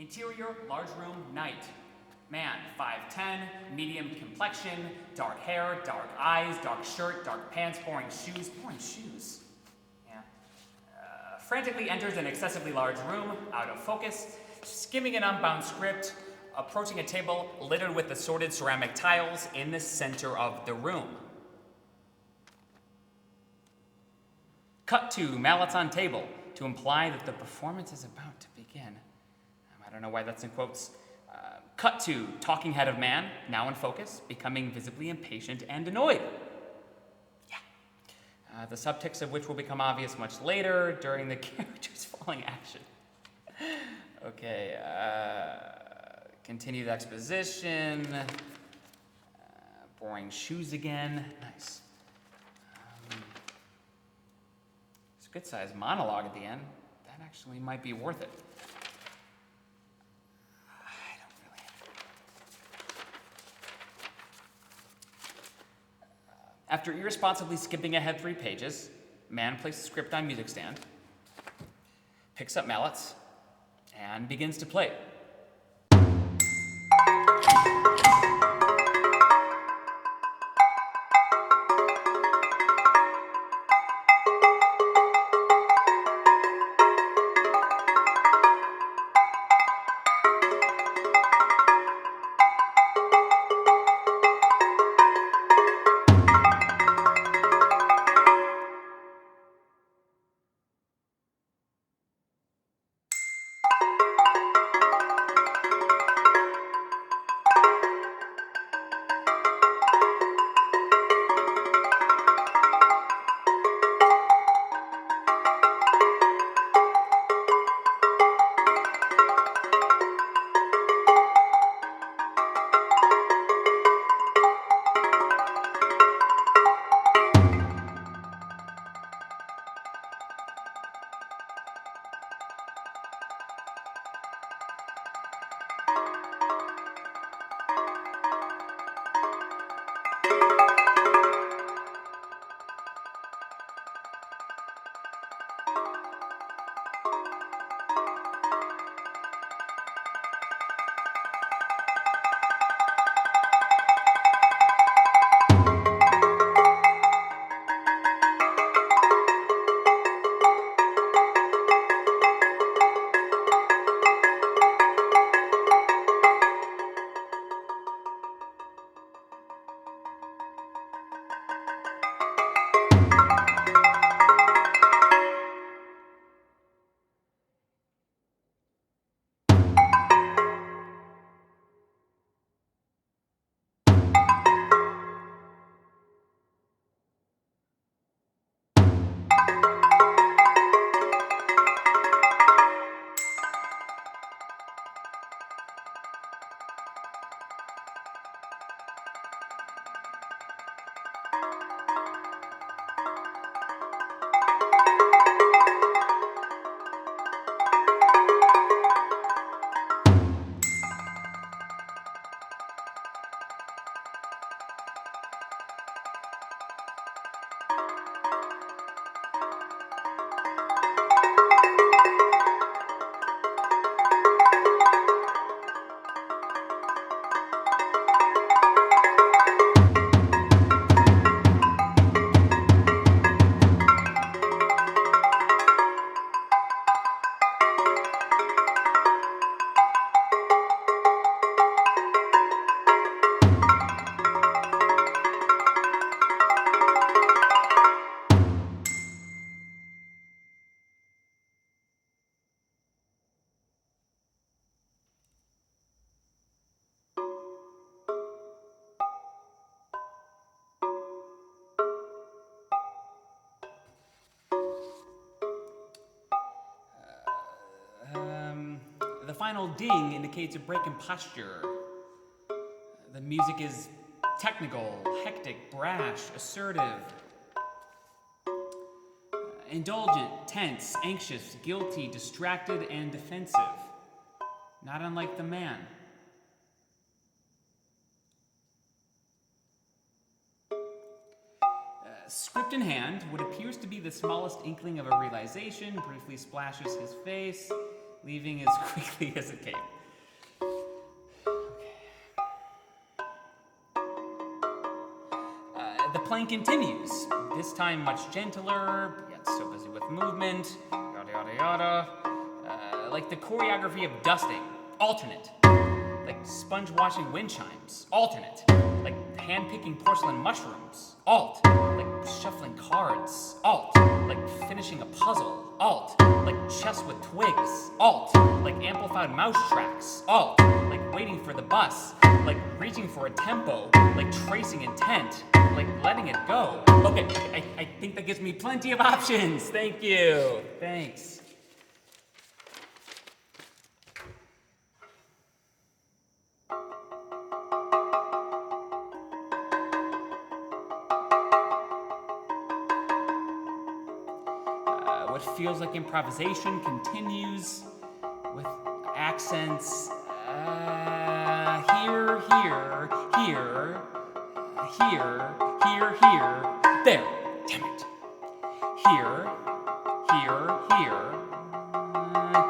Interior, large room, night. Man, 5'10", medium complexion, dark hair, dark eyes, dark shirt, dark pants, boring shoes. Boring shoes? Yeah. Frantically enters an excessively large room, out of focus, skimming an unbound script, approaching a table littered with assorted ceramic tiles in the center of the room. Cut to mallets on table to imply that the performance is about to begin. I don't know why that's in quotes. Cut to talking head of man, now in focus, becoming visibly impatient and annoyed. Yeah. The subtext of which will become obvious much later during the character's falling action. Okay, continued exposition. Boring shoes again. Nice. It's a good-sized monologue at the end. That actually might be worth it. After irresponsibly skipping ahead 3 pages, man places script on music stand, picks up mallets, and begins to play. The final ding indicates a break in posture. The music is technical, hectic, brash, assertive, indulgent, tense, anxious, guilty, distracted, and defensive. Not unlike the man. Script in hand, what appears to be the smallest inkling of a realization briefly splashes his face, leaving as quickly as it came. The playing continues, this time much gentler, yet so busy with movement, yada yada yada. Like the choreography of dusting, alternate. Like sponge washing wind chimes, alternate. Like hand-picking porcelain mushrooms, alt. Like shuffling cards, alt. Like finishing a puzzle, alt. Like chess with twigs, alt. Like amplified mouse tracks, alt. Like waiting for the bus, like reaching for a tempo, like tracing intent, like letting it go. Okay, I think that gives me plenty of options. Thank you. Thanks. What feels like improvisation continues with accents here, here, here, here, here, here, there, damn it. Here, here, here,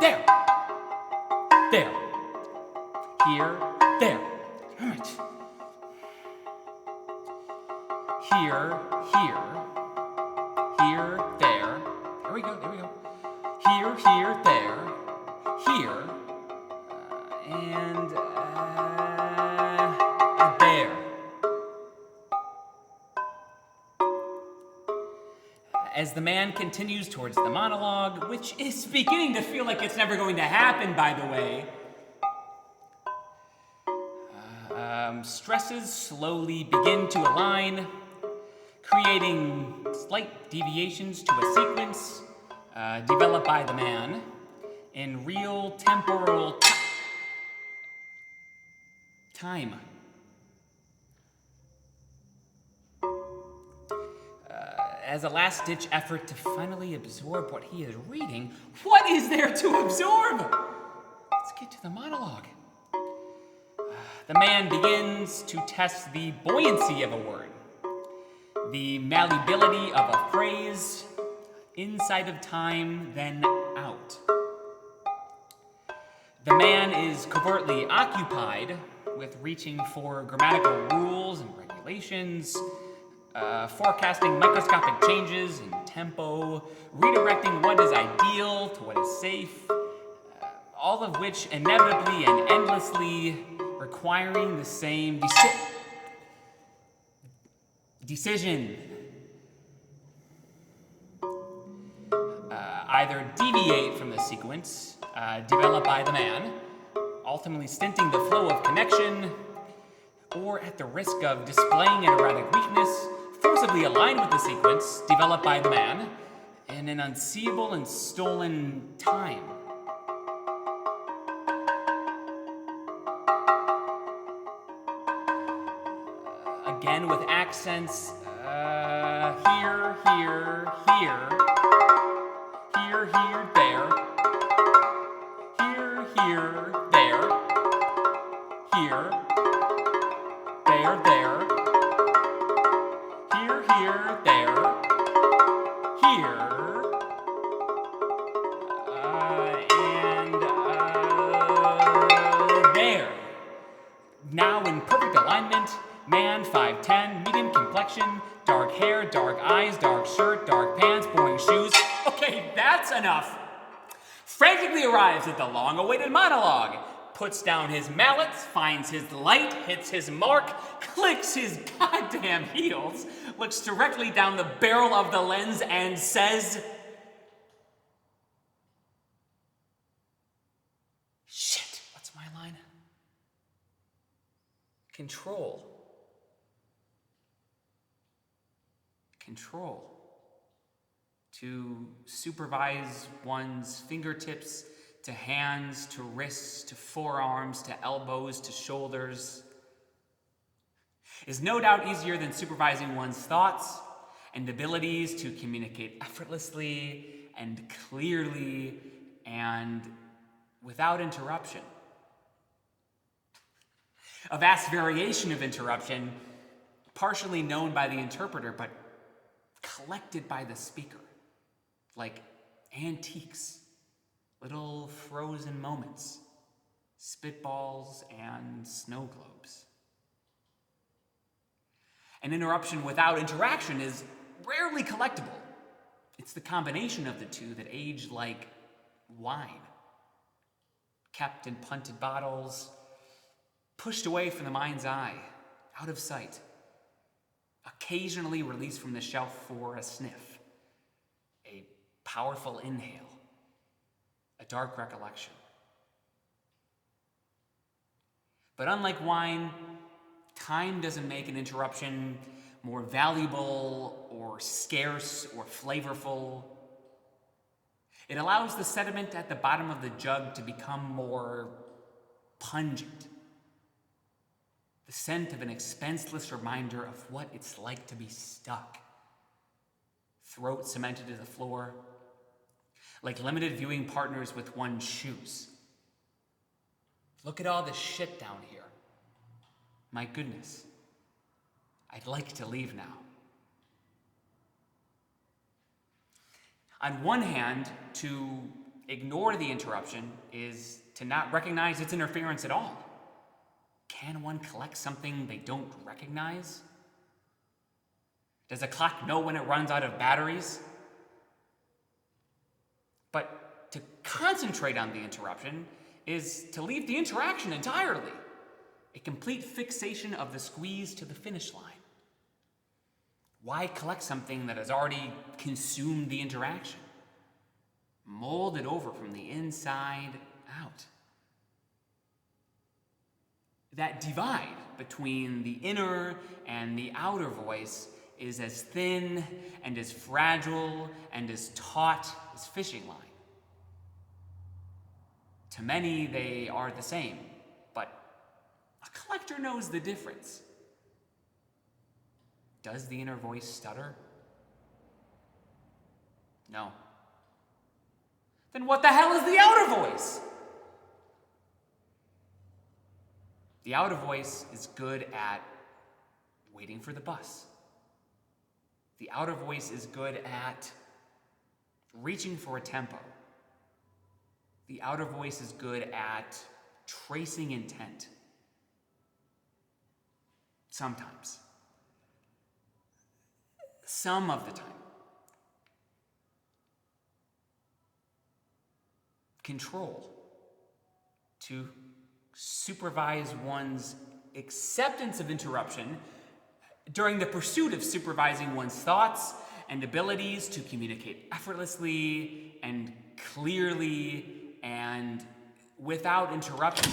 there, there, here, there, damn it. Here, here, here, there. There we go, there we go. Here, here, there, here, and there. As the man continues towards the monologue, which is beginning to feel like it's never going to happen, by the way, stresses slowly begin to align, creating slight deviations to a sequence developed by the man in real temporal time. As a last-ditch effort to finally absorb what he is reading, what is there to absorb? Let's get to the monologue. The man begins to test the buoyancy of a word, the malleability of a phrase, inside of time, then out. The man is covertly occupied with reaching for grammatical rules and regulations, forecasting microscopic changes in tempo, redirecting what is ideal to what is safe, all of which inevitably and endlessly requiring the same decision. Either deviate from the sequence developed by the man, ultimately stinting the flow of connection, or at the risk of displaying an erratic weakness, forcibly align with the sequence developed by the man in an unseeable and stolen time. Again with accents here, here, here, here, here, there, here, here, there, here, there, there, here, here, there, here, and there. Now in perfect alignment, man, 5'10", medium complexion, dark hair, dark eyes, dark shirt, dark pants, boring shoes. Okay, that's enough. Frantically arrives at the long-awaited monologue, puts down his mallet, finds his light, hits his mark, clicks his goddamn heels, looks directly down the barrel of the lens and says, shit, what's my line? Control. Control. To supervise one's fingertips to hands, to wrists, to forearms, to elbows, to shoulders is no doubt easier than supervising one's thoughts and abilities to communicate effortlessly and clearly and without interruption. A vast variation of interruption, partially known by the interpreter, but collected by the speaker, like antiques, little frozen moments, spitballs and snow globes. An interruption without interaction is rarely collectible. It's the combination of the two that age like wine. Kept in punted bottles, pushed away from the mind's eye, out of sight. Occasionally released from the shelf for a sniff, a powerful inhale, a dark recollection. But unlike wine, time doesn't make an interruption more valuable or scarce or flavorful. It allows the sediment at the bottom of the jug to become more pungent. The scent of an expenseless reminder of what it's like to be stuck. Throat cemented to the floor, like limited viewing partners with one's shoes. Look at all this shit down here. My goodness. I'd like to leave now. On one hand, to ignore the interruption is to not recognize its interference at all. Can one collect something they don't recognize? Does a clock know when it runs out of batteries? But to concentrate on the interruption is to leave the interaction entirely. A complete fixation of the squeeze to the finish line. Why collect something that has already consumed the interaction? Molded over from the inside out. That divide between the inner and the outer voice is as thin and as fragile and as taut as fishing line. To many, they are the same, but a collector knows the difference. Does the inner voice stutter? No. Then what the hell is the outer voice? The outer voice is good at waiting for the bus. The outer voice is good at reaching for a tempo. The outer voice is good at tracing intent. Sometimes. Some of the time. Control. To supervise one's acceptance of interruption during the pursuit of supervising one's thoughts and abilities to communicate effortlessly and clearly and without interruption.